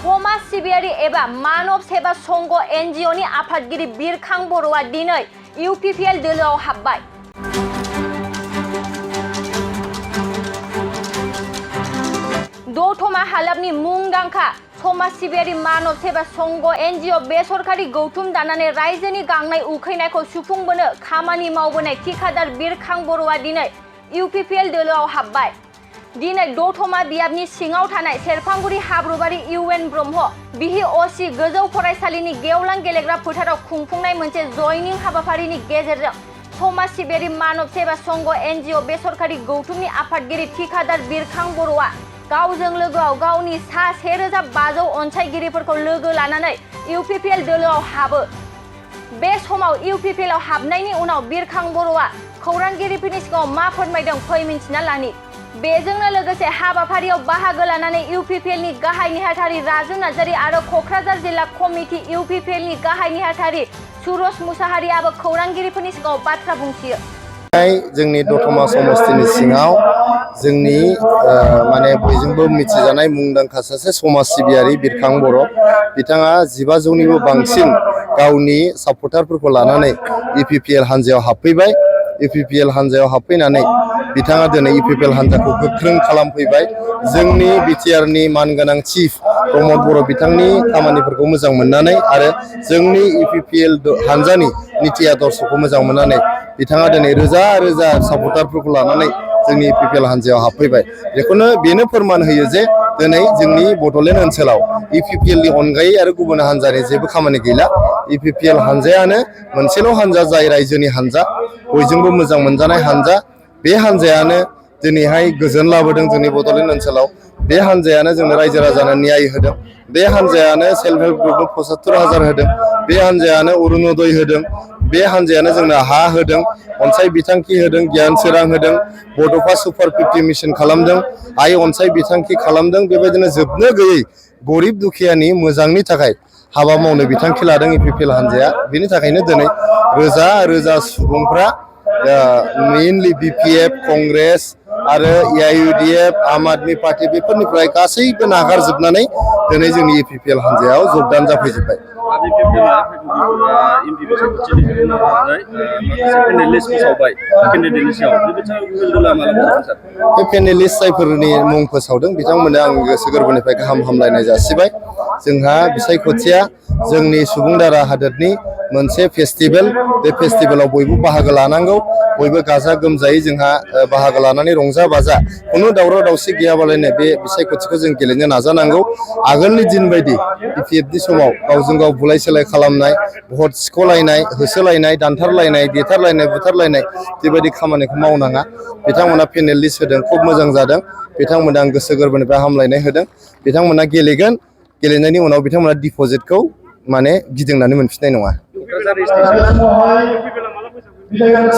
समाज सिबियारि एबा मानव सेवा संघ एनजिअनि आफादगिरि बिरखां बर'आ दिनै UPPL दोलोआव हाबबाय। दतमा हालामनि मुंदांखा समाज सिबियारि मानव सेवा संघ एनजिअ बेसरकारि गौथुम दानानै रायजोनि गांनाय उखैनायखौ सुफुंबोनो खामानि मावबोनाय थिखादार बिरखां बर'आ दिनै UPPL दोलोआव हाबबाय। दिनै दतमा बियाबनि सिङाव थानाय सेरफांगुरि हाब्रुबारि UN ब्रह्म बिहि OC गोजौ फरायसालिनि गेवलां गेलेग्रा फोथाराव खुंफुंनाय मोनसे जयनिं हाबाफारिनि गेजेरजों समाज सिबियारि मानव सेवा संघ एनजिअ बेसरकारि गौथुमनि आफादगिरि थिखादार बिरखां बर'आ गावजों लोगोआव गावनि सा 1500 अनसायगिरिफोरखौ लोगो लानानै UPPL दोलोआव हाबो। बे समाव UPPL आव हाबनायनि उनाव बिरखां बर'आ खौरांगिरिफोरनि सिगाङाव मा फोरमायदों फै मिन्थिना लानि। बेजोंनो लोगोसे हाबाफारियाव बाहागो लानानै UPPL नि गाहाय नेहाथारि राजु नार्जारि आरो क'क्राझार जिल्ला कमिटि UPPL नि गाहाय नेहाथारि सुरज मुसाहारियाबो खौरांगिरिफोरनि सिगाङाव बाथ्रा बुंथियो। जोंनि दतमा समस्तिनि सिङाव जोंनि माने बयजोंबो मिथिजानाय मुंदांखा सासे समाज सिबियारि बिरखां बर' बिथाङा 1500निबो बांसिन गावनि सापर्टारफोरखौ लानानै UPPL हान्जायाव हाबफैबाय। UPPL हान्जायाव हाबफैनानै बिथाङा दिनै UPPL हान्जाखौ गोख्रों खालामफैबाय। जोंनि बिटिआरनि मानगोनां चिफ प्रमद बर' बिथांनि खामानिफोरखौ मोजां मोननानै आरो जोंनि UPPL हान्जानि नीति आदर्शखौ मोजां मोननानै बिथाङा दिनै रोजा रोजा सापर्टारफोरखौ लानानै जोंनि UPPL हान्जायाव हाबफैबाय। बेनो फोरमान होयो जे दिनै जोंनि बड'लेण्ड ओनसोलाव UPPL नि अनगायै आरो गुबुन हान्जानि जेबो खामानि गैला। UPPL हान्जायानो मोनसेल' हान्जा जाय रायजोनि हान्जा, बयजोंबो मोजां मोनजानाय हान्जा। बे हान्जायानो दिनैहाय गोजोन लाबोदों जोंनि बड'लेण्ड ओनसोलाव। बे हान्जायानो जोंनो रायजो राजानो न्याय होदों। बे हान्जायानो सेल्फ हेल्प ग्रुपनो 75,000 होदों। बे हान्जायानो अरुणोदय होदों। बे हान्जायानो जोंनो हा होदों, अनसाय बिथांखि होदों, गियान सोरां होदों, बड'फा सुपार 50 मिशन खालामदों, आइ अनसाय बिथांखि खालामदों। बेबायदिनो जोबनो गैयै गरिब दुखियानि मोजांनि थाखाय हाबा मावनो बिथांखि लादों UPPL हान्जाया। बेनि थाखायनो दिनै रोजा रोजा सुबुंफ्रा मेइनलि BPF, कंग्रेस आरो AIUDF, आम आदमी पार्टी बेफोरनिफ्राय गासैबो नागारजोबनानै दिनै जोंनि UPPL हान्जायाव जगदान जाफैजोब्बाय। बे पेनेलिस्ट जायफोरनि मुं फोसावदों बिथांमोननो आं गोसो गोरबोनिफ्राय गाहाम हामलायनाय जासिबाय। जोंहा बिसायख'थिया जोंनि सुबुं दारा हादोरनि मोनसे फेस्टिभेल। बे फेस्टिभेलाव बयबो बाहागो लानांगौ। बयबो गाजा गोमजायै जोंहा बाहागो लानानै रंजा बाजा खुनु दावराव दावसि गैयाबालायनो बे बिसायख'थिखौ जों गेलेनो नाजानांगौ। आगोलनि दिन बायदि BPFनि समाव गावजों गाव बुलाय सोलाय खालामनाय, भट सिख'लायनाय, होसोलायनाय, दानथारलायनाय, देथारलायनाय, बुथारलायनाय बेबायदि खामानिखौ मावनाङा। बिथांमोना पेनेलिस्ट होदों, खुब मोजां जादों। बिथांमोना आं गोसो गोरबोनिफ्राय हामलायनाय होदों। बिथांमोना गेलेगोन, गेलेनायनि उनाव बिथांमोना डिप'जिटखौ माने गिदिंनानै मोनफिननाय नङा।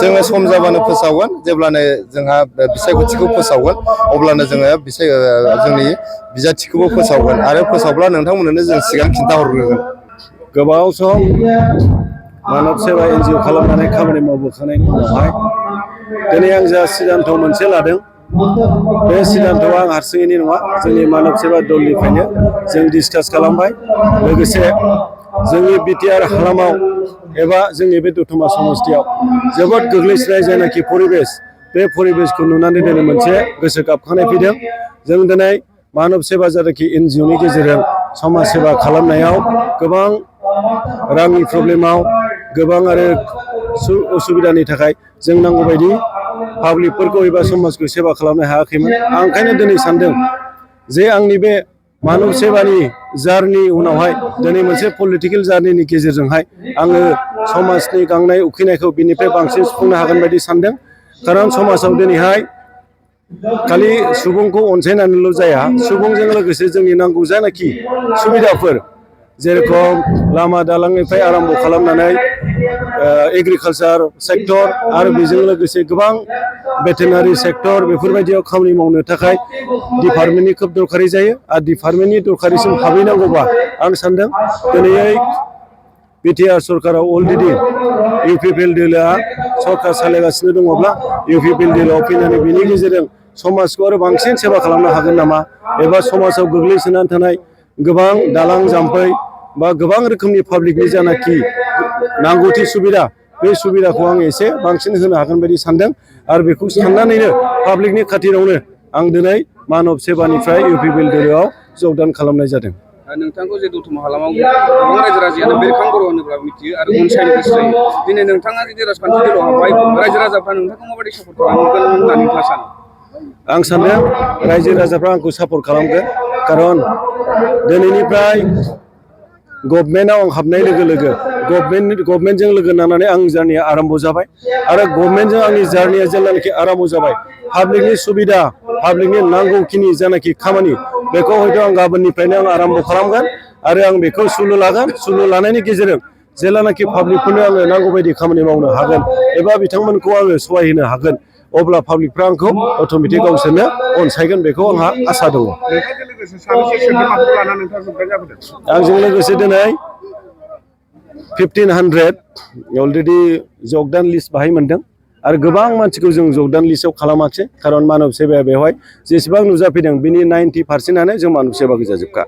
जोङो सम जाबानो फोसावगोन। जेब्लानो जोंहा बिसायख'थिखौ फोसावगोन अब्लानो जोङो जोंनि बिजाथिखौबो फोसावगोन आरो फोसावब्ला नोंथांमोननो जों सिगां खिन्थाहरग्रोगोन। गोबाव सम मानब सेवा एनजिअ खालामनानै खामानि मावबोखांनायनि उनावहाय दिनै आं जा सिद्धान्त मोनसे लादों। बे सिद्धान्तआ आं हारसिङैनि नङा, जोंनि मानब सेवा दलनिफ्रायनो जों डिसकास खालामबाय। लोगोसे जोंनि बिटिआर हालामाव एबा जोंनि बे दतमा समस्तियाव जोबोद गोग्लैसोनाय जायनाखि परिबेस, बे परिबेसखौ नुनानै दिनै मोनसे गोसो गाबखांनाय फैदों। जों दिनै मानब सेवा जायनाखि एनजिअनि गेजेरजों समाज सेवा खालामनायाव गोबां रांनि प्रब्लेमाव, गोबां आरो उसुबिदानि थाखाय जों नांगौबायदि पाब्लिकफोरखौ एबा समाजखौ सेवा खालामनो हायाखैमोन। आं ओंखायनो दिनै सानदों जे आंनि बे मानब सेवानि जारनि उनावहाय दिनै मोनसे पलिटिकेल जार्निनि गेजेरजोंहाय आङो समाजनि गांनाय उखैनायखौ बिनिफ्राय बांसिन सुफुंनो हागोन बायदि सानदों। खारन समाजाव दिनैहाय खालि सुबुंखौ अनसायनानैल' जाया, सुबुंजों लोगोसे जोंनि नांगौ जानाखि सुबिदाफोर जेरखम लामा दालांनिफ्राय आराम्भ खालामनानै एग्रिकालसार सेक्टर आरो बेजों लोगोसे गोबां भेटेनारि सेक्टर बेफोरबायदियाव खामानि मावनो थाखाय डिपार्टमेन्टनि खोब दरखारि जायो। आरो डिपार्टमेन्टनि दरखारिसिम हाबहैनांगौबा आं सानदों दिनै बिटिआर सरकाराव अलरेडि UPPL दोलोआ सरकार सालायगासिनो दङब्ला UPPL दोलोआव फैनानै बेनि गेजेरजों समाजखौ आरो बांसिन सेवा खालामनो हागोन नामा, एबा समाजाव गोग्लैसोनानै थानाय गोबां दालां जाम्फै बा गोबां रोखोमनि पाब्लिकनि जानाखि नांगौथि सुबिदा बे सुबिदाखौ आं एसे बांसिन होनो हागोन बायदि सानदों आरो बेखौ साननानैनो पाब्लिकनि खाथिरावनो आं दिनै मानब सेबानिफ्राय UPPL दोलोआव जगदान खालामनाय जादों। नोंथांखौ जे दतमा हालामाव गोबां रायजो राजायानो बेरखां बर' होनोब्ला मिथियो आरो अनसायनो गोसो जायो। दिनै नोंथाङा जुदि राजखान्थि दोलोआव हाबबाय रायजो राजाफ्रा नोंथांखौ माबायदि सापर्ट खालामगोन होननानै नोंथाङा सानो? आं सानदों रायजो राजाफ्रा आंखौ सापर्ट खालामगोन खारन दिनैनिफ्राय गभर्नमेन्टआव आं हाबनाय लोगो लोगो गभर्नमेन्टजों लोगो नांनानै आं जार्निया आरम्भ जाबाय आरो गभर्नमेन्टजों आंनि जार्निया जेब्लानाखि आरम्भ जाबाय पाब्लिकनि सुबिदा पाब्लिकनि नांगौखिनि जानाखि खामानि बेखौ हयथ' आं गाबोननिफ्रायनो आं आरम्भ खालामगोन आरो आं बेखौ सुलु लागोन। सुलु लानायनि गेजेरजों जेब्लानाखि पाब्लिकफोरनो आङो नांगौ बायदि खामानि मावनो हागोन एबा बिथांमोनखौ आङो सहाय होनो हागोन अब्ला पाब्लिकफ्रा आंखौ अट'मेटिक गावसोरनो अनसायगोन बेखौ आंहा आसा दङ। आंजों लोगोसे दिनै 1500 अलरेडि जगदान लिस्ट बाहाय मोनदों आरो गोबां मानसिखौ जों जगदान लिस्टआव खालामाखिसै खारन मानब सेबाया बेवहाय जेसेबां नुजाफैदों बिनि 90%आनो जों मानब सेबा गोजाजोबखा।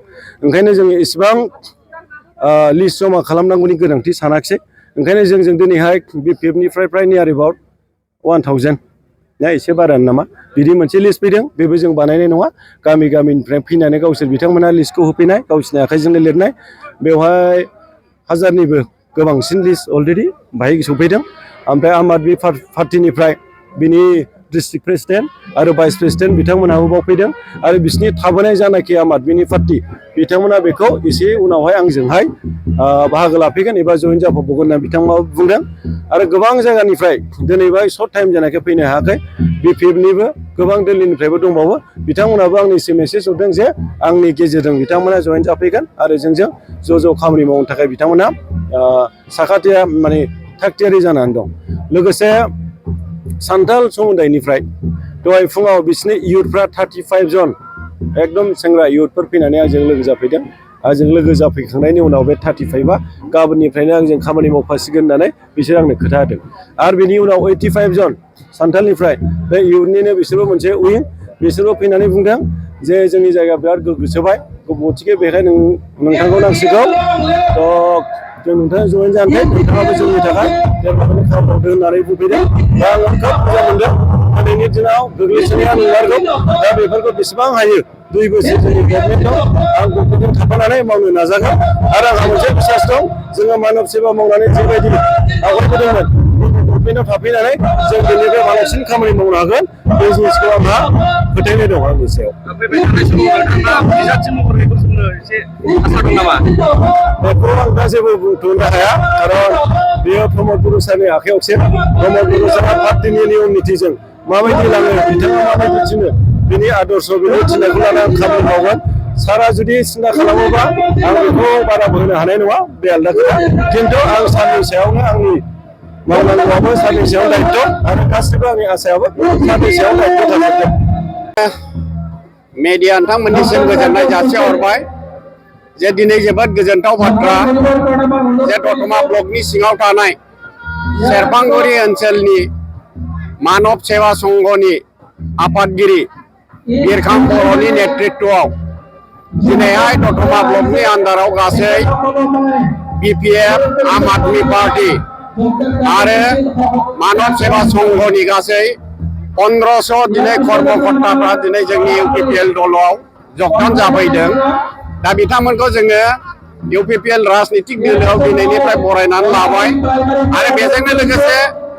ओंखायनो जों इसेबां लिस्ट जमा खालामनांगौनि गोनांथि सानाखिसै। ओंखायनो जों दिनैहाय BPF फ्राय नियार एबाउट 1000 ना एसे बारानो नामा बिदि मोनसे लिस्ट फैदों बेबो जों बानायनाय नङा गामिनिफ्राय फैनानै गावसोर बिथांमोना लिस्टखौ होफैनाय गावसोरनि आखाइजोंनो लिरनाय बेवहाय 1000निबो गोबांसिन लिस्ट अलरेडि बाहाय सफैदों। ओमफ्राय आम आदमि पार्टिनिफ्राय बिनि डिस्ट्रिक्ट प्रेसिडेन्ट आरो भाइस प्रेसिडेन्ट बिथांमोनहाबो बाव फैदों आरो बिसोरनि थाबोनाय जानाखि आम आदमिनि पार्टि बिथांमोना बेखौ एसे उनावहाय आंजोंहाय बाहागो लाफैगोन एबा जयेन जाफाबावगोन होनना बिथांमोना बुंदों। आरो गोबां जायगानिफ्राय दिनैबा सर्ट टाइम जानायखाय फैनो हायाखै BPFनिबो गोबां दिल्लीनिफ्रायबो दंबावो बिथांमोनाबो आंनिसिम मेसेज हरदों जे आंनि गेजेरजों बिथांमोना जयेन जाफैगोन आरो जोंजों ज' खामानि मावनो थाखाय बिथांमोना साखाथिया माने थागथियारि जानानै दं। लोगोसे सान्थाल समुदायनिफ्राय दहाय फुङाव बिसिनि इयुथफ्रा 35 जन एकदम सेंग्रा इयुथफोर फैनानै आंजों लोगो जाफैदों। आंजों लोगो जाफैखांनायनि उनाव बे 35आ गाबोननिफ्रायनो आंजों खामानि मावफासिगोन होननानै बिसोर आंनो खोथा होदों। आरो बिनि उनाव 85 जन सान्थालनिफ्राय बे इयुथनिनो बिसोरबो मोनसे उइं बिसोरबो फैनानै बुंदों जे जोंनि जायगाया बिराद गोग्गोसोबाय गथिखे बेखाय नोंथांखौ नांसिगौ जों नोंथाङा जयेन जानोसै नोंथाङाबो जोंनि थाखाय डेभेलपमेन्ट खालामहरदो होननानै बुंफैदों। दा आङो खोब मोजां मोनदों दिनैनि दिनाव गोग्लैसोनाया नंमारगौ दा बेफोरखौ बेसेबां हायो 2 बोसोर जोंनि गभर्नमेन्टआव आं गभर्नमेन्टजों थाफानानै मावनो नाजागोन आरो आंहा मोनसे बिसास दं जोङो मानब सेबा मावनानै जिबायदि आवगायबोदोंमोन गभर्नमेन्टआव थाफैनानै जों बेनिफ्राय बांसिन खामानि मावनो हागोन बे जिनिसखौ आंहा फोथायनाय दं आंनि सायाव। बेखौ आं दा जेबो बुंथ'नो हाया खारन बेयो प्रमद बर' सारनि आखायावसो प्रमद बर' सारा पार्टिनि नियम निथिजों माबायदि लाङो बिथाङा माबायदि थिनो बिनि आदर्श बिनि थिननायखौ लानानै आं खामानि मावगोन। सारा जुदि सिन्था खालामोबा आं बेखौ बारा होनो हानाय नङा बे आलदा खोथा खिन्थु आं सारनि सायावनो आंनि मावनांगौआबो सारनि सायाव दायित्व आरो गासिबो आंनि आसायाबो सारनि सायाव दायित्व थाजोबगोन। मेडिया नोंथांमोननिसिम गोजोननाय जासिहरबाय जे दिनै जोबोद गोजोनथाव बाथ्रा जे दतमा ब्लकनि सिङाव थानाय सेरफांगुरि ओनसोलनि मानब सेवा संघनि आफादगिरि बिरखां बर'नि नेतृत्वआव दिनैहाय दतमा ब्लकनि आन्दाराव गासै BPF आम आदमि पार्टी आरो मानब सेवा संघनि गासै 1500 दिनै कर्मकर्ताफ्रा दिनै जोंनि UPPL दलआव जगदान जाफैदों। दा बिथांमोनखौ जोङो UPPL राजनितिक दोलोआव दिनैनिफ्राय बरायनानै लाबाय आरो बेजोंनो लोगोसे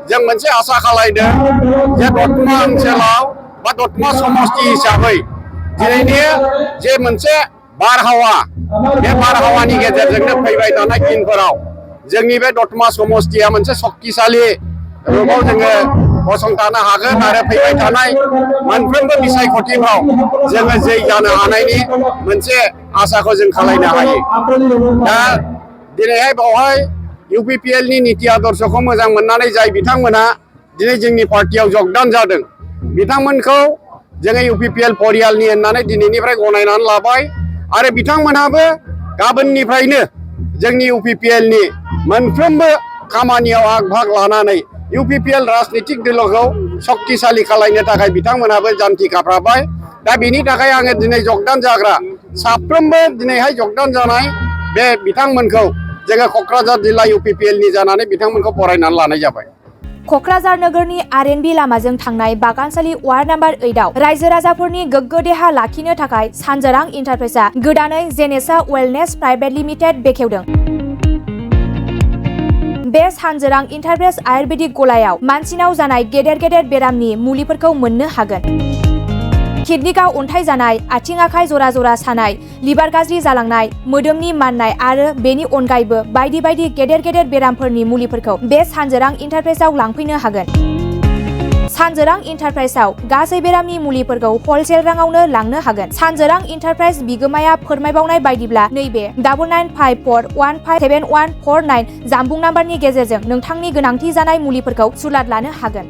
जों मोनसे आसा खालायदों जे दतमा ओनसोलाव बा दतमा समस्ति हिसाबै दिनैनि जे मोनसे बारहावा बे बारहावानि गेजेरजोंनो फैबाय थानाय दिनफोराव जोंनि बे दतमा समस्तिया मोनसे शक्तिशाली रूपाव जोङो गसंथानो हागोन आरो फैबाय थानाय मोनफ्रोमबो बिसायख'थिफ्राव जोङो जै जानो हानायनि मोनसे आसाखौ जों खालायनो हायो। दा दिनैहाय बावहाय UPPLनि निति आदर्शखौ मोजां मोननानै जाय बिथांमोना दिनै जोंनि पार्टियाव जगदान जादों बिथांमोनखौ जोङो UPPL परियालनि होननानै दिनैनिफ्राय गनायनानै लाबाय आरो बिथांमोनहाबो गाबोननिफ्रायनो जोंनि UPPLनि मोनफ्रोमबो खामानियाव आग भाग लानानै UPPL राजनितिक दोलोखौ शक्तिशाली खालायनो थाखाय बिथांमोनहाबो जान्थि खाफ्राबाय। दा बेनि थाखाय आङो दिनै जगदान जाग्रा साफ्रोमबो दिनैहाय जगदान जानाय बे बिथांमोनखौ जोङो क'क्राझार जिल्ला UPPL नि जानानै बिथांमोनखौ बरायनानै लानाय जाबाय। क'क्राझार नोगोरनि R&B लामाजों थांनाय बागानसालि वार्ड नम्बर 8 आव रायजो राजाफोरनि गोग्गो देहा लाखिनो थाखाय सानजोरां इन्टारप्राइजआ गोदानै जेनेसा वेलनेस प्राइभेट लिमिटेड बेखेवदों। बे सानजोरां इन्टारप्राइज आयुर्वेदिक गलायाव मानसिनाव जानाय गेदेर गेदेर बेरामनि मुलिफोरखौ मोननो हागोन। किडनिकाव अन्थाइ जानाय, आथिं आखाइ जरा जरा सानाय, लिभार गाज्रि जालांनाय, मोदोमनि माननाय आरो बेनि अनगायैबो बायदि बायदि गेदेर गेदेर बेरामफोरनि मुलिफोरखौ बे सानजोरां इन्टारप्राइजआव लांफैनो हागोन। सानजोरां इन्टारप्राइजआव गासै बेरामनि मुलिफोरखौ हलसेल राङावनो लांनो हागोन। सानजोरां इन्टारप्राइज बिगोमाया फोरमायबावनाय बायदिब्ला नैबे 9954157149 जानबुं नाम्बारनि गेजेरजों नोंथांनि गोनांथि जानाय मुलिफोरखौ सुलाद लानो हागोन।